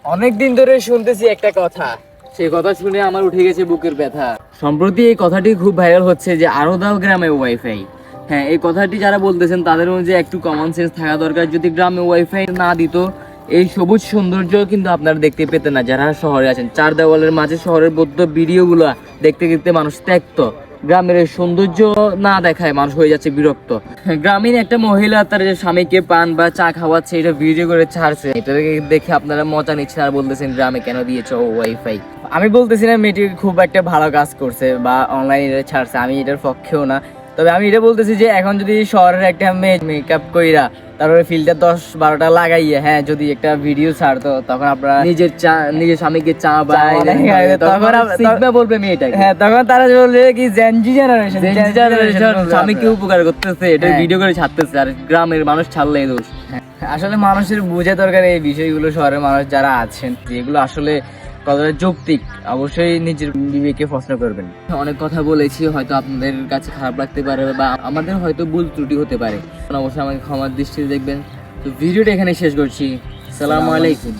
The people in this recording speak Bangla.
অনেকদিন ধরে শুনতেছি একটা কথা, সেই কথা শুনে আমার উঠে গেছে বুকের ব্যথা। সম্প্রতি এই কথাটি খুব ভাইরাল হচ্ছে যে আরো দাও গ্রামে ওয়াইফাই। হ্যাঁ, এই কথাটি যারা বলতেছেন তাদের মধ্যে একটু কমন সেন্স থাকা দরকার। যদি গ্রামে ওয়াইফাই না দিত, এই সবুজ সৌন্দর্য কিন্তু আপনারা দেখতে পেতেন না। যারা শহরে আছেন, চার দেওয়ালের মাঝে শহরের বদ্ধ ভিডিওগুলো দেখতে দেখতে মানুষ ত্যক্ত। গ্রামের এই সৌন্দর্য না দেখায় মানুষ হয়ে যাচ্ছে বিরক্ত। গ্রামীণ একটা মহিলা তার স্বামীকে পান বা চা খাওয়াচ্ছে, এটা ভিডিও করে ছাড়ছে। এটা দেখে আপনারা মজা নিচ্ছেন আর বলতেছেন গ্রামে কেন দিয়েছো ওয়াইফাই। আমি বলতেছি না মেয়েটি খুব একটা ভালো কাজ করছে বা অনলাইনে ছাড়ছে, আমি এটার পক্ষেও না। তবে আমি এটা বলতেছি যে এখন যদি শহরের একটা মেয়ে মেকআপ কইরা তারপরে ফিল্টার 10-12টা লাগাইয়া যদি একটা ভিডিও ছাড়তো, তখন আপনারা নিজের স্বামীকে চা বা তখন সিগমা বলবে মেয়েটাকে। হ্যাঁ, তখন তারা বলবে কি জেনজি জেনারেশন স্বামীকে উপকার করতেছে, এটা ভিডিও করে ছাড়তেছে, আর গ্রামের মানুষ ছাড়লেই দোষ। আসলে মানুষের বোঝা দরকার এই বিষয়গুলো। শহরের মানুষ যারা আছেন, যেগুলো আসলে কতটা যৌক্তিক, অবশ্যই নিজের বিবেকে প্রশ্ন করবেন। অনেক কথা বলেছি, হয়তো আপনাদের কাছে খারাপ লাগতে পারে বা আমাদের হয়তো ভুল ত্রুটি হতে পারে, অবশ্যই আমাকে ক্ষমার দৃষ্টিতে দেখবেন। তো ভিডিওটা এখানে শেষ করছি। আসসালামু আলাইকুম।